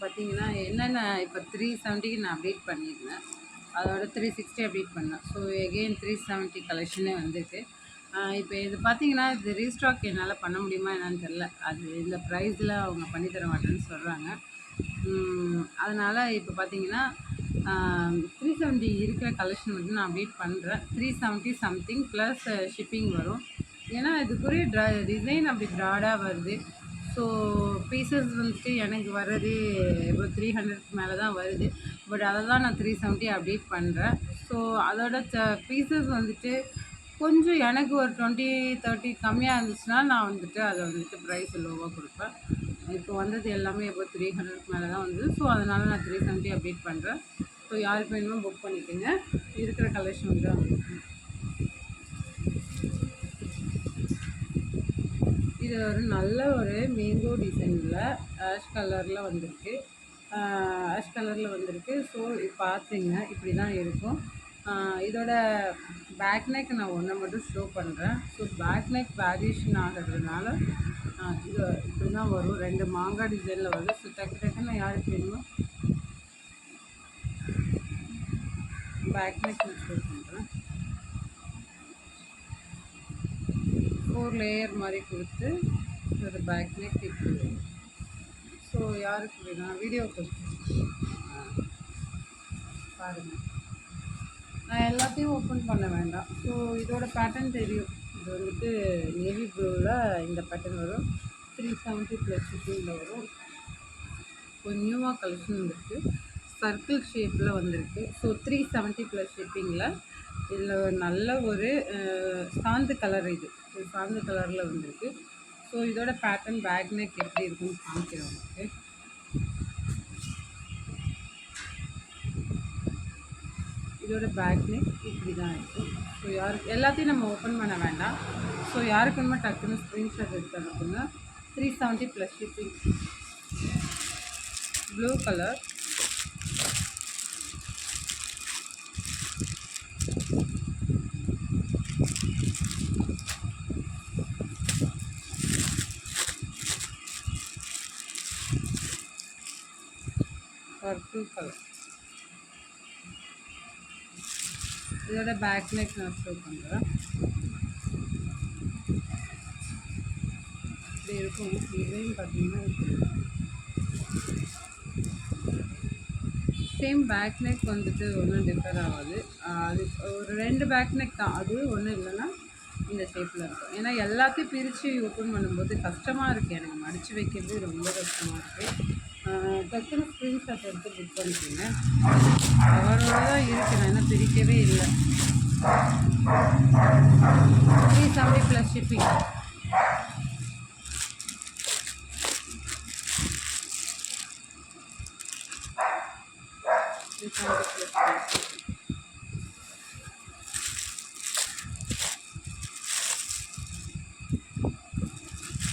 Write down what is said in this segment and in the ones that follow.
பார்த்தீங்கன்னா என்னென்ன இப்போ 370க்கு நான் அப்டேட் பண்ணியிருந்தேன். அதோட 360 அப்டேட் பண்ணேன். ஸோ எகெயின் 370 கலெக்ஷனே வந்திருக்கு. இப்போ இது பார்த்தீங்கன்னா, இது ரீஸ்டாக் என்னால் பண்ண முடியுமா என்னன்னு தெரில. அது இந்த ப்ரைஸில் அவங்க பண்ணி தர மாட்டேன்னு சொல்கிறாங்க. அதனால் இப்போ பார்த்தீங்கன்னா 370 இருக்கிற கலெக்ஷன் மட்டும் நான் அப்டேட் பண்ணுறேன். 370 சம்திங் ப்ளஸ் ஷிப்பிங் வரும். ஏன்னா இதுக்குரிய டிசைன் அப்படி ப்ராடாக வருது. ஸோ பீசஸ் வந்துட்டு எனக்கு வர்றது இப்போ 300க்கு மேலே தான் வருது. பட் அதை தான் நான் 370 அப்டேட் பண்ணுறேன். ஸோ அதோட பீசஸ் வந்துட்டு கொஞ்சம் எனக்கு ஒரு 20, 30 கம்மியாக இருந்துச்சுன்னா நான் வந்துட்டு அதை வந்துட்டு ப்ரைஸ் லோவாக கொடுப்பேன். இப்போ வந்தது எல்லாமே இப்போ 300க்கு மேலே தான் வந்தது. ஸோ அதனால் நான் 370 அப்டேட் பண்ணுறேன். ஸோ யாருக்கு வேணுமோ புக் பண்ணிக்கோங்க. இருக்கிற கலெக்ஷன் வந்து அப்டேட் பண்ணேன். இது ஒரு நல்ல ஒரு மேங்கோ டிசைனில் ஆஷ் கலரில் வந்திருக்கு. ஸோ பார்த்துங்க, இப்படி தான் இருக்கும். இதோட பேக் நெக் நான் ஒன்றை மட்டும் ஷோ பண்ணுறேன். ஸோ பேக் நெக் வேரியேஷன் ஆகிறதுனால இது இப்படி தான் வரும். 2 மாங்காய் டிசைனில் வருது. ஸோ டக்குன்னு யாருக்கு வேணுமோ பேக் நெக் நான் ஷோ பண்ணுறேன். 4 லேயர் மாதிரி கொடுத்து ஒரு பேக் நெக் இப்படி. ஸோ யாருக்கு வேணும் வீடியோ பாருங்கள். நான் எல்லாத்தையும் ஓப்பன் பண்ண வேண்டாம். ஸோ இதோட பேட்டர்ன் தெரியும். இது வந்துட்டு நேவி ப்ளூவில் இந்த பேட்டர்ன் வரும். 370 ப்ளஸ் ஷிப்பிங்கில் வரும். இப்போ நியூவாக கலெக்ஷன் வந்துருக்கு. சர்க்கிள் ஷேப்பில் வந்திருக்கு. ஸோ 370 ப்ளஸ் ஷிப்பிங்கில் இதில் நல்ல ஒரு சாந்து கலர். இது சாந்து கலரில் வந்திருக்கு. ஸோ இதோட பேட்டர்ன் பேக் நெக் எப்படி இருக்குன்னு காமிக்கிறேன் உங்களுக்கு. இதோட பேக் நெக் இப்படி தான் இருக்கும். ஸோ யாருக்கு எல்லாத்தையும் நம்ம ஓப்பன் பண்ண வேண்டாம். ஸோ யாருக்கு வேணுமோ டக்குன்னு ஸ்க்ரீன்ஷாட் எடுத்து அனுப்புங்க. 370 plus shipping. Blue colour, purple colour. இதோட பேக் நெக் நான் ஷோ பண்ணுறேன். இப்படி இருக்கும். டிசைன் பார்த்தீங்கன்னா சேம் பேக் நெக் வந்துட்டு ஒன்றும் டிஃபர் ஆகாது. அது ஒரு 2 பேக் நெக் தான். அது ஒன்றும் இல்லைன்னா இந்த ஷேப்பில் இருக்கும். ஏன்னா எல்லாத்தையும் பிரித்து ஓப்பன் பண்ணும்போது கஷ்டமாக இருக்குது. எனக்கு மடித்து வைக்கிறது ரொம்ப கஷ்டமாக இருக்குது. டக்குன்னு ஸ்க்ரீன்ஷாட் எடுத்து புக் பண்ணிக்கோங்க. அவரோட தான் இருக்குது. நான் இன்னும் பிரிக்கவே இல்லை. 370 ப்ளஸ் ஷிப்பிங்.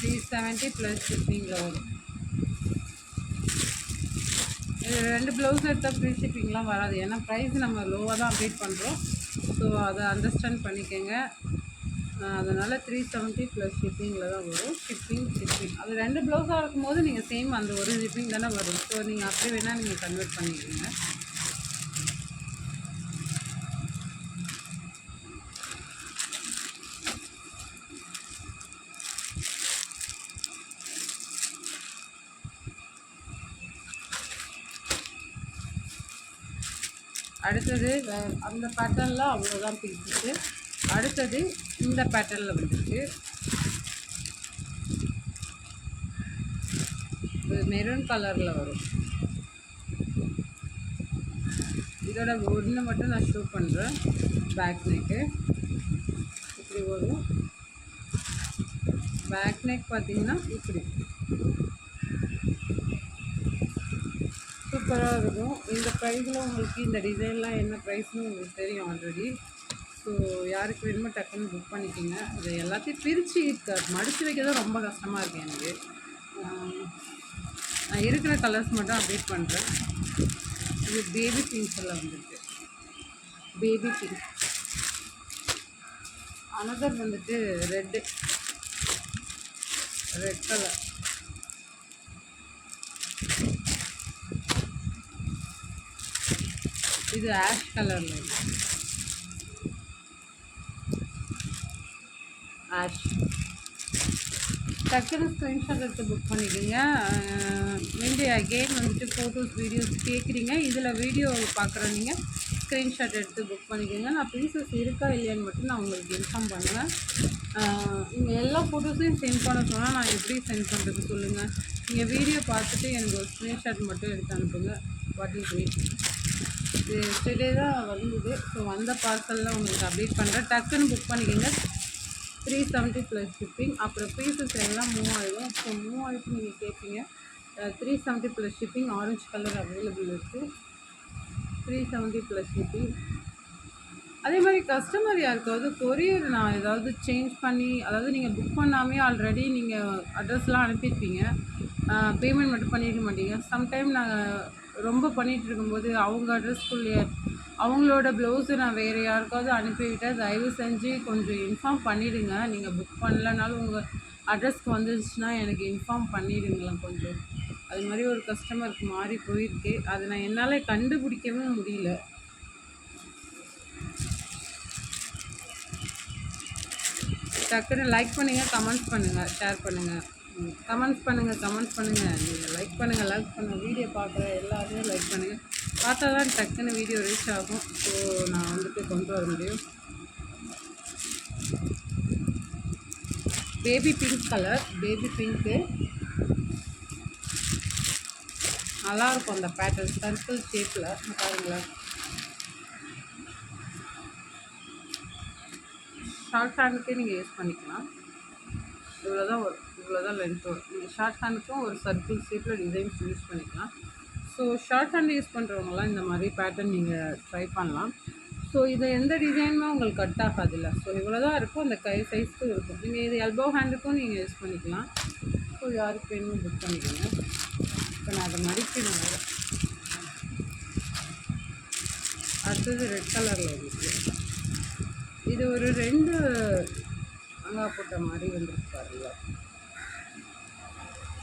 $370 ப்ளஸ் ஷிப்பிங்கில் வரும். இது 2 ப்ளவுஸ் எடுத்தால் ஃப்ரீ ஷிப்பிங்லாம் வராது. ஏன்னா ப்ரைஸ் நம்ம லோவாக தான் அப்டேட் பண்ணுறோம். ஸோ அதை அண்டர்ஸ்டாண்ட் பண்ணிக்கோங்க. அதனால் 370 ப்ளஸ் ஷிப்பிங்கில் தான் வரும். ஷிப்பிங் அது 2 ப்ளவுஸாக இருக்கும்போது நீங்கள் சேம் அந்த ஒரு ஷிப்பிங் தானே வரும். ஸோ நீங்கள் அப்படி வேணால் நீங்கள் கன்வெர்ட் பண்ணிக்கோங்க. அடுத்தது அந்த பேட்டர்னில் அவ்வளோதான் பீஸுக்கு. அடுத்தது இந்த பேட்டர்னில் வந்துட்டு மெரூன் கலரில் வரும். இதோட ஒன்று மட்டும் நான் ஷோ பண்ணுறேன். பேக் நெக்கு இப்படி வரும். பேக் நெக் பார்த்தீங்கன்னா இப்படி சூப்பராக இருக்கும். இந்த ப்ரைஸில் உங்களுக்கு இந்த டிசைன்லாம் என்ன ப்ரைஸ்னு உங்களுக்கு தெரியும் ஆல்ரெடி. ஸோ யாருக்கு வேணுமோ டக்குன்னு புக் பண்ணிக்கோங்க. அது எல்லாத்தையும் பிரித்து மடித்து வைக்கிறது ரொம்ப கஷ்டமாக இருக்குது எனக்கு. நான் இருக்கிற கலர்ஸ் மட்டும் அப்டேட் பண்ணுறேன். இது பேபி பிங்க்ஸில் வந்துருக்கு. Baby pink. அனதர் வந்துட்டு ரெட் கலர். இது ஆஷ் கலரில் ஆஷ். டக்குன்னு ஸ்க்ரீன்ஷாட் எடுத்து புக் பண்ணிக்கோங்க. மீண்டும் அகெயின் வந்துட்டு ஃபோட்டோஸ் வீடியோஸ் கேட்குறீங்க. இதில் வீடியோ பார்க்குற நீங்கள் ஸ்க்ரீன்ஷாட் எடுத்து புக் பண்ணிக்கோங்க. நான் பீசஸ் இருக்கா இல்லையான்னு மட்டும் நான் உங்களுக்கு இன்ஃபார்ம் பண்ணுவேன். நீங்கள் எல்லா ஃபோட்டோஸையும் சென்ட் பண்ண சொன்னால் நான் எப்படி சென்ட் பண்ணுறது சொல்லுங்கள். நீங்கள் வீடியோ பார்த்துட்டு எனக்கு ஒரு ஸ்க்ரீன்ஷாட் மட்டும் எடுத்து அனுப்புங்க. What is weight. இது எஸ்டர்டே தான் வந்தது. ஸோ வந்த பார்சல்லாம் உங்களுக்கு அப்டேட் பண்ணுறேன். டக்குன்னு புக் பண்ணிக்கோங்க. 370 ப்ளஸ் ஷிப்பிங். அப்புறம் பீசஸ் எல்லாம் மூவ் ஆகிடும். ஸோ மூவ் ஆகிட்டு நீங்கள் கேட்பீங்க. 370 plus shipping. Orange colour available இருக்குது. 370 ப்ளஸ் ஷிப்பிங். அதே மாதிரி கஸ்டமர் யாருக்காவது கொரியர் நான் ஏதாவது சேஞ்ச் பண்ணி, அதாவது நீங்கள் புக் பண்ணாமே ஆல்ரெடி நீங்கள் அட்ரஸ்லாம் அனுப்பியிருப்பீங்க, பேமெண்ட் மட்டும் பண்ணியிருக்க மாட்டீங்க. சம்டைம் நாங்கள் ரொம்ப பண்ணிகிட்டு இருக்கும்போது அவங்க அட்ரஸ்க்குள்ளே அவங்களோட ப்ளவுஸு நான் வேறு யாருக்காவது அனுப்பிவிட்டால் தயவு செஞ்சு கொஞ்சம் இன்ஃபார்ம் பண்ணிவிடுங்க. நீங்கள் புக் பண்ணலனாலும் உங்கள் அட்ரஸ்க்கு வந்துருச்சுன்னா எனக்கு இன்ஃபார்ம் பண்ணிவிடுங்களேன் கொஞ்சம். அது மாதிரி ஒரு கஸ்டமருக்கு மாறி போயிருக்கு. அதை நான் என்னால் கண்டுபிடிக்கவே முடியல. டக்குன்னு லைக் பண்ணுங்கள், கமெண்ட்ஸ் பண்ணுங்கள், ஷேர் பண்ணுங்கள். கமெண்ட்ஸ் பண்ணுங்கள். நீங்கள் லைக் பண்ணுங்கள். வீடியோ பார்க்குற எல்லாருமே லைக் பண்ணுங்கள். பார்த்தா தான் டக்குன்னு வீடியோ ரீச் ஆகும். ஸோ நான் வந்துட்டு கொண்டு வர முடியும். Baby pink colour, baby pink நல்லாயிருக்கும் அந்த பேட்டர்ன். சர்க்கிள் ஷேப்பில் பாருங்களேன். ஷார்ட் ஹேண்டுக்கே நீங்கள் யூஸ் பண்ணிக்கலாம். இவ்வளோ தான் லென்த் வரும். நீங்கள் ஷார்ட் ஹேண்டுக்கும் ஒரு சர்க்கிள் ஷேப்பில் டிசைன்ஸ் யூஸ் பண்ணிக்கலாம். ஸோ ஷார்ட் ஹேண்ட் யூஸ் பண்ணுறவங்களாம் இந்த மாதிரி பேட்டர்ன் நீங்கள் ட்ரை பண்ணலாம். ஸோ இது எந்த டிசைனுமே உங்களுக்கு கட் ஆகாதில்ல. ஸோ இவ்வளோ தான் இருக்கும். அந்த கை சைஸ்க்கும் இருக்கும். நீங்கள் இது எல்போ ஹேண்டுக்கும் நீங்கள் யூஸ் பண்ணிக்கலாம். ஸோ யாருக்கு வேணுமோ புக் பண்ணிக்கோங்க. இப்போ நான் அதை மடிக்கணும். அடுத்தது ரெட் கலரில் இருக்குது. இது ஒரு 2 அங்காய் போட்ட மாதிரி வந்துருக்கு பாருங்க.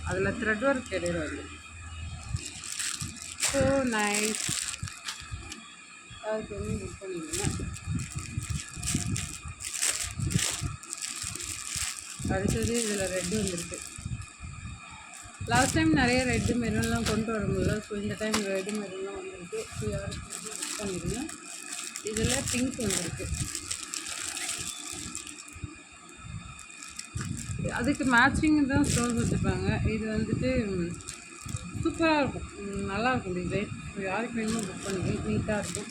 அதில் த்ரெட் ஒர்க் இடையில வந்து ஸோ நைஸ். அதுக்கு வந்து புக் பண்ணிக்கோங்க. அடுத்தது இதில் ரெட்டு வந்துருக்கு. லாஸ்ட் டைம் நிறைய ரெட்டு மெரூன்லாம் கொண்டு வர முடியல. ஸோ இந்த டைம் ரெட்டு மெரூன்லாம் வந்துருக்கு. ஸோ யாருக்கு புக் பண்ணிடுங்க. இதில் பிங்க் வந்துருக்கு. அதுக்கு மேட்சிங் தான் ஸ்டோன்ஸ் வச்சுருப்பாங்க. இது வந்துட்டு சூப்பராக இருக்கும். நல்லாயிருக்கும் டிசைன். ஸோ யாருக்கு வேணுமோ புக் பண்ணி நீட்டாக இருக்கும்.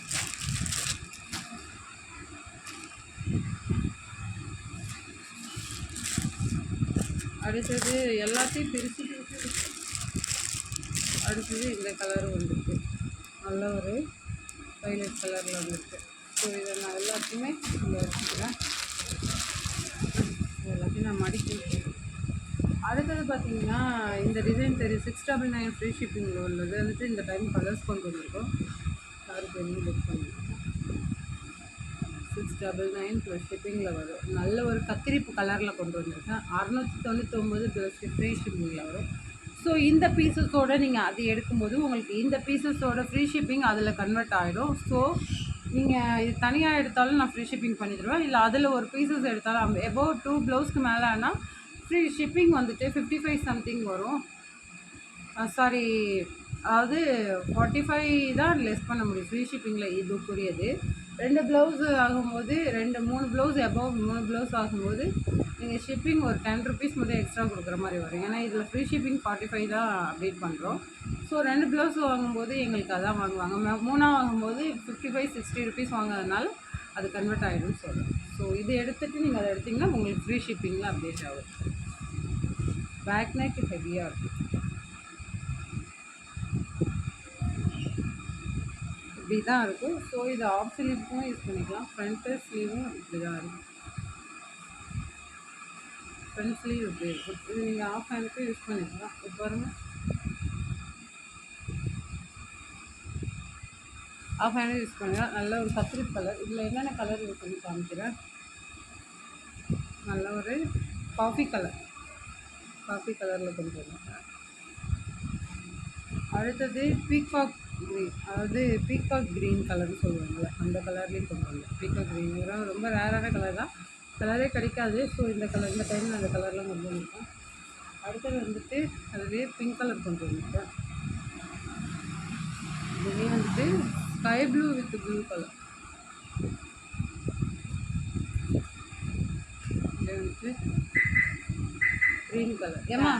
அடுத்தது எல்லாத்தையும் பிரித்து அடுத்தது இந்த கலரும் வந்துருக்கு. நல்ல ஒரு வைலட் கலரில் வந்துருக்கு. ஸோ இதை நான் எல்லாத்தையுமே இங்கே வச்சுக்கிறேன். எல்லாத்தையும் நான் மடிக்க வச்சுக்கிறேன். அடுத்தது பார்த்தீங்கன்னா இந்த டிசைன் தெரியும். 699 ஃப்ரீ ஷிப்பிங்கில் உள்ளது வந்துட்டு இந்த டைம் கலர்ஸ் கொண்டு வந்திருக்கோம். யாருக்கு வேணும் புக் பண்ணிக்கலாம். 699 ப்ளஸ் ஷிப்பிங்கில் வரும். நல்ல ஒரு கத்திரிப்பு கலரில் கொண்டு வந்திருக்கேன். 699 ப்ளஸ் ஃப்ரீ ஷிப்பிங்கில் வரும். ஸோ இந்த பீசஸோடு நீங்கள் அது எடுக்கும்போது உங்களுக்கு இந்த பீசஸோட ஃப்ரீ ஷிப்பிங் அதில் கன்வெர்ட் ஆகிடும். ஸோ நீங்கள் இது தனியாக எடுத்தாலும் நான் ஃப்ரீ ஷிப்பிங் பண்ணி தருவேன். இல்லை அதில் ஒரு பீசஸ் எடுத்தாலும் எபோவ் 2 ப்ளவுஸ்க்கு மேலே ஆனால் ஃப்ரீ ஷிப்பிங் வந்துட்டு 55 சம்திங் வரும். சாரி, அதாவது 45 தான் லெஸ் பண்ண முடியும் ஃப்ரீ ஷிப்பிங்கில். இதுக்குரியது 2 ப்ளவுஸ் ஆகும்போது 3 ப்ளவுஸ் எபோவ் 3 ப்ளவுஸ் ஆகும்போது நீங்கள் ஷிப்பிங் ஒரு 10 ருபீஸ் மட்டும் எக்ஸ்ட்ரா கொடுக்குற மாதிரி வரும். ஏன்னா இதில் ஃப்ரீ ஷிப்பிங் 45 தான் அப்டேட் பண்ணுறோம். ஸோ 2 ப்ளவுஸ் வாங்கும்போது எங்களுக்கு அதான் வாங்குவாங்க. 3 வாங்கும்போது 55-60 ருபீஸ் வாங்குறதுனால அது கன்வெர்ட் ஆகிடும்னு சொல்கிறேன். ஸோ இது எடுத்துகிட்டு நீங்கள் அதை எடுத்திங்கன்னா உங்களுக்கு ஃப்ரீ ஷிப்பிங்கில் அப்டேட் ஆகும். பேக் நெக் ஹெவியாக இருக்கும். இப்படி தான் இருக்கும். ஸோ இது ஆஃப் ஸ்லீவ்க்கும் யூஸ் பண்ணிக்கலாம். ஃப்ரண்ட்டு ஸ்லீவும் இப்படி தான் இருக்கும். ஃப்ரண்ட் ஸ்லீவ் இப்படி இருக்கும். இது நீங்கள் ஆஃப் ஹேண்டுக்கும் யூஸ் பண்ணிக்கலாம். இப்போ பாருங்கள், ஆஃப் ஹேண்டும் யூஸ் பண்ணிக்கலாம். நல்ல ஒரு கத்திரிப்பு கலர். இதில் என்னென்ன கலர் யூஸ் பண்ணி காமிக்கிறேன். நல்ல ஒரு காஃபி கலரில் கொண்டு வருவேன். அடுத்தது பீகாக் க்ரீன், அதாவது பீகாக் க்ரீன் கலர்னு சொல்லுவாங்கள்ல, அந்த கலர்லேயும் கொண்டு வந்தேன். பீகாக் க்ரீன் ரொம்ப ரேரான கலர் தான், கலரே கிடைக்காது. ஸோ இந்த கலர், இந்த டைமில் அந்த கலர்லாம் கொண்டு வந்திருக்கேன். அடுத்தது வந்துட்டு அதுலேயே பிங்க் கலர் கொண்டு வந்துருக்கேன். இதுலேயே வந்துட்டு sky blue with blue colour. இது வந்துட்டு க்ரீன் கலர். ஏமா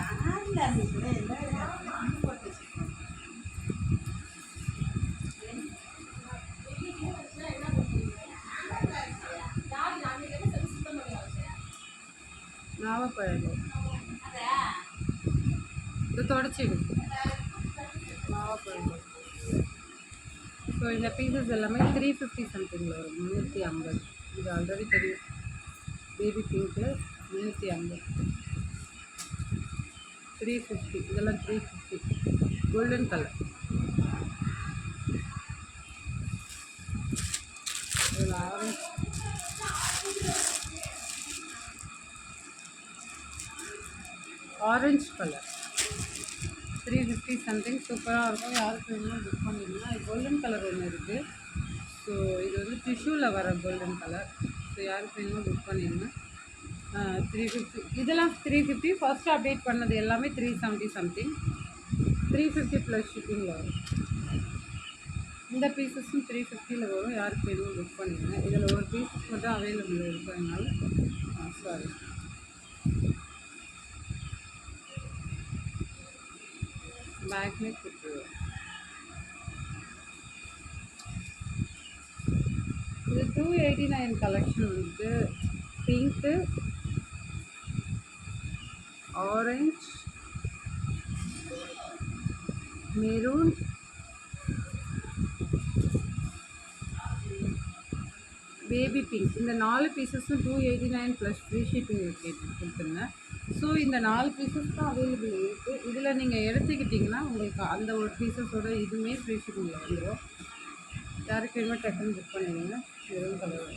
நாவப்பழம் இது தொடச்சிடு நாவப்பழம். ஸோ இந்த பீசஸ் எல்லாமே 350 சம்திங்கில் வரும், 350. இது ஆல்ரெடி தெரியும், பேபி பிங்க்கு 350, 350. இதெல்லாம் 350. Golden colour. இதில் ஆரஞ்சு கலர் 350 சம்திங். சூப்பராக இருக்கும். யாருக்கு வேணுமோ புக் பண்ணிடுங்க. இது கோல்டன் கலர் ஒன்று இருக்குது. ஸோ இது வந்து டிஷ்யூவில் வர கோல்டன் கலர். ஸோ யாருக்கு வேணுமோ புக் பண்ணிடுங்க. 350. இதெல்லாம் 350. ஃபஸ்ட்டு அப்டேட் பண்ணது எல்லாமே 370 சம்திங். 350 ப்ளஸ் ஷிப்பிங்கில் வரும். இந்த பீசஸும் 350ல் வரும். யாருக்கு வேணுமோ புக் பண்ணிடுங்க. இதில் ஒரு பீசஸ் மட்டும் அவைலபிள் இருக்கிறதுனால சாரி. மேக்னெட் கொடுத்துருவோம். இது 289 கலெக்ஷன் வந்துட்டு pink, orange, maroon, baby pink. இந்த 4 பீசஸும் 289 ப்ளஸ் ஃப்ரீ ஷிப்பிங் கொடுத்துருங்க. ஸோ இந்த 4 பீசஸ் தான் அவைலபிள் இருக்குது. இதில் நீங்கள் எடுத்துக்கிட்டிங்கன்னா உங்களுக்கு அந்த ஒரு பீசஸோட இதுவுமே ஃப்ரீ ஷிப்பிங்கில் வந்துடும். யாருக்கு வேணுமோ டக்குன்னு புக் பண்ணிடுங்க. வெறும் கலர்.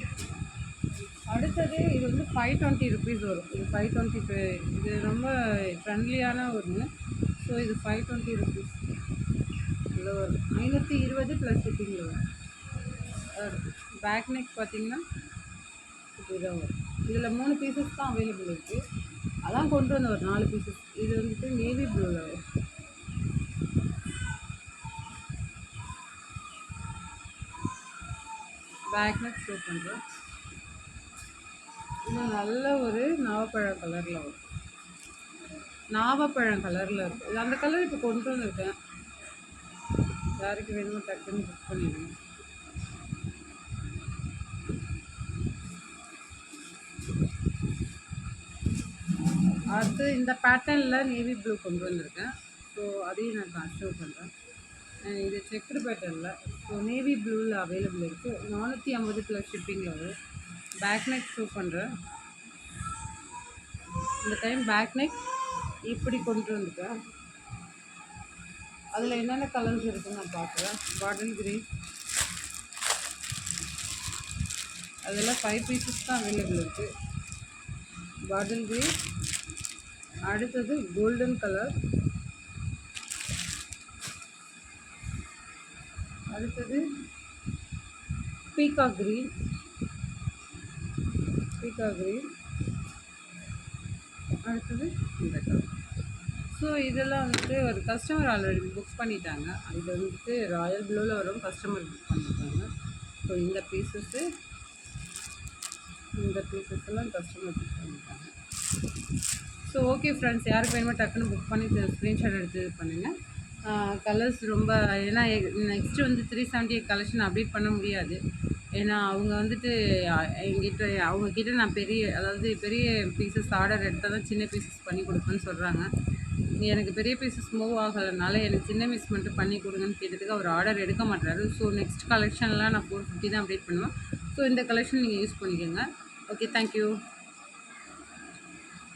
அடுத்தது இது வந்து 520 ருபீஸ் வரும். இது 520. இது ரொம்ப ஃப்ரெண்ட்லியான ஒன்று. ஸோ இது 520 ருபீஸ் இதில் வரும். 520 ப்ளஸ் ஷிப்பிங்கில் வரும். பேக் நெக் பார்த்திங்கன்னா இதுதான் வரும். இதில் 3 பீசஸ் தான் அவைலபிள் இருக்குது. அதான் கொண்டு வந்த ஒரு 4 பீசஸ். இது வந்துட்டு நேவி ப்ளூவில் வரும். பேக் நெக் ஷோ பண்ணுறோம். இன்னும் நல்ல ஒரு நாவப்பழம் கலரில் வரும். நாவப்பழம் கலரில் இருக்கும். அந்த கலர் இப்போ கொண்டு வந்திருக்கேன். யாருக்கு வேணுமோ டக்குன்னு புக் பண்ணிடுங்க. அடுத்து இந்த பேட்டர்னில் நேவி ப்ளூ கொண்டு வந்திருக்கேன். ஸோ அதையும் நான் ஷோ பண்ணுறேன். இது செக்குடு பேட்டர்னில். ஸோ நேவி ப்ளூவில் அவைலபிள் இருக்குது. 450 ப்ளஸ் ஷிப்பிங்கில் வரும். பேக் நெக் ஷோ பண்ணுறேன். இந்த டைம் பேக் நெக் இப்படி கொண்டு வந்துட்டேன். அதில் என்னென்ன கலர்ஸ் இருக்குன்னு நான் பார்க்குறேன். பாட்டில் க்ரீன், அதில் 5 பீசஸ் தான் அவைலபிள் இருக்குது. பாட்டில் க்ரீன், அடுத்தது கோல்டன் கலர், அடுத்தது பீகாக் க்ரீன், அடுத்தது இந்த கலர். ஸோ இதெல்லாம் வந்துட்டு ஒரு கஸ்டமர் ஆல்ரெடி புக் பண்ணிட்டாங்க. இது வந்துட்டு ராயல் ப்ளூவில் வரும். கஸ்டமர் புக் பண்ணிட்டாங்க. ஸோ இந்த பீசஸ் எல்லாம் கஸ்டமர் புக் பண்ணிட்டாங்க. ஸோ ஓகே ஃப்ரெண்ட்ஸ், யாருக்கு வேணுமோ டக்குன்னு புக் பண்ணி ஸ்க்ரீன்ஷாட் எடுத்து பண்ணுங்கள். கலர்ஸ் ரொம்ப, ஏன்னா நெக்ஸ்ட்டு வந்து 378 கலெக்ஷன் அப்டேட் பண்ண முடியாது. ஏன்னா அவங்க வந்துட்டு அவங்கக்கிட்ட நான் அதாவது பெரிய பீசஸ் ஆர்டர் எடுத்தால் தான் சின்ன பீசஸ் பண்ணி கொடுப்பேன்னு சொல்கிறாங்க. எனக்கு பெரிய பீசஸ் மூவ் ஆகலைனால எனக்கு சின்ன பீஸ் மட்டும் பண்ணி கொடுங்கன்னு கேட்டதுக்கு அவர் ஆர்டர் எடுக்க மாட்டாரு. ஸோ நெக்ஸ்ட் கலெக்ஷன்லாம் நான் 450 தான் அப்டேட் பண்ணுவேன். ஸோ இந்த கலெக்ஷன் நீங்கள் யூஸ் பண்ணிக்கோங்க. Okay, thank you.